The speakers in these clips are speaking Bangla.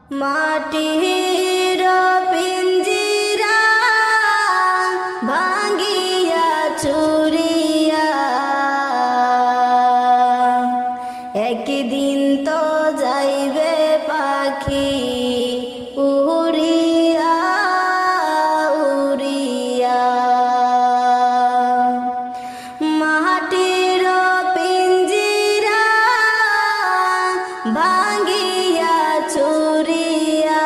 মাটির পিঞ্জিরা ভাঙ্গিয়া চুরিয়া একদিন তো যাইবে পাখি উড়িয়া উড়িয়া। মাটির পিঞ্জিরা ভাঙ্গিয়া চুরিয়া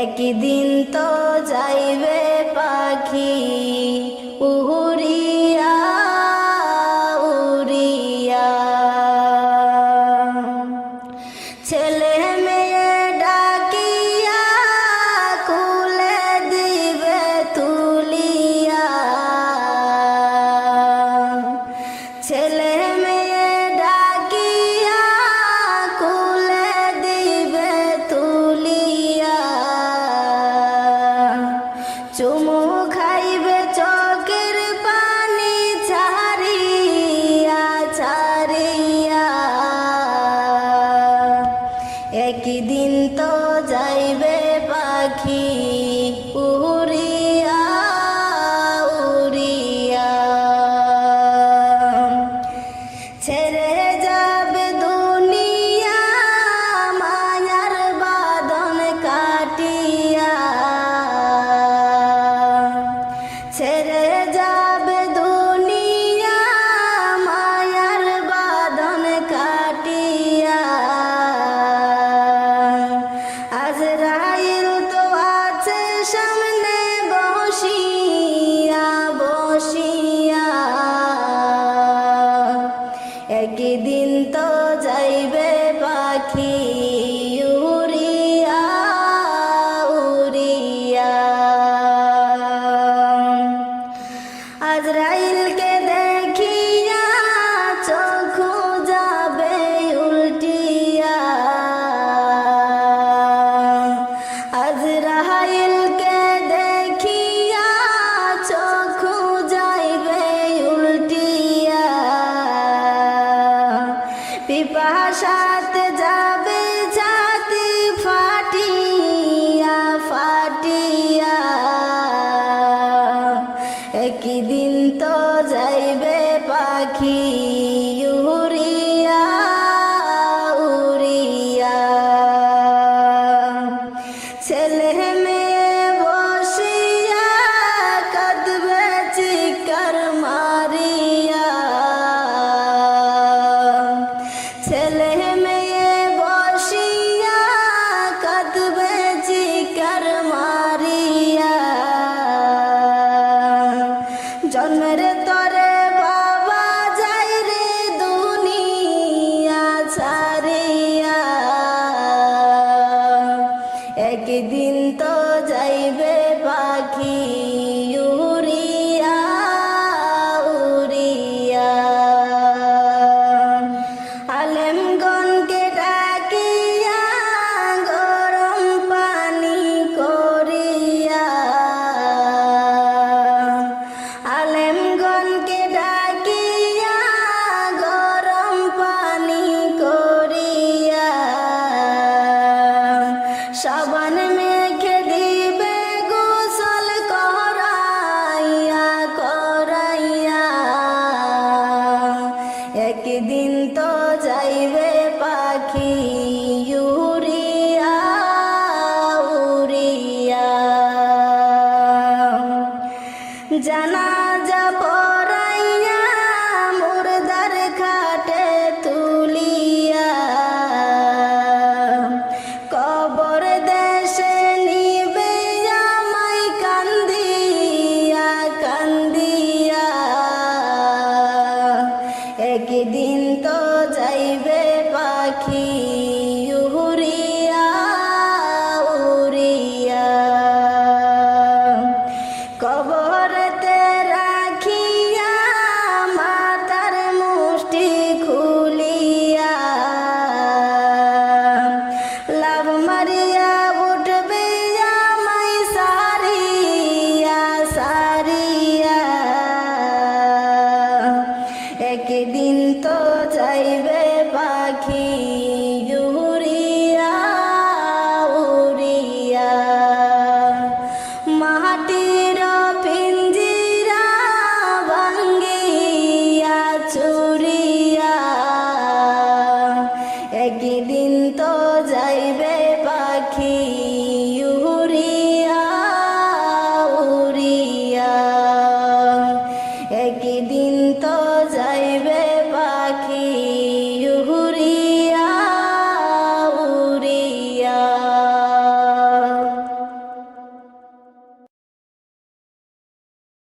একদিন তো যাইবে পাখি উড়িয়া উড়িয়া। ছেলে মেয়ে ডাকিয়া কুলে দিবে তুলিয়া, ছেলে মেয়ে ডাকিয়া কুলে দিবে তুলিয়া। চুমু খাইবে চোখের পানি ছাড়িয়া ছাড়িয়া একদিন তো যাইবে পাখি উড়িয়া উড়িয়া। ছেড়ে যাবে দুনিয়া মায়ার বাঁধন কাটিয়া, ছেড়ে যাবে দুনিয়া মায়ার বাঁধন কাটিয়া। আজরাইল তো আছে সামনে বসিয়া বসিয়া একদিন তো যাইবে পাখি উড়িয়া উড়িয়া। আজরাইলকে দেখিয়া চক্ষু যাবে উল্টিয়া, আজরাইলকে দেখিয়া চক্ষু যাইবে উল্টিয়া। পিপাসাতে যাবে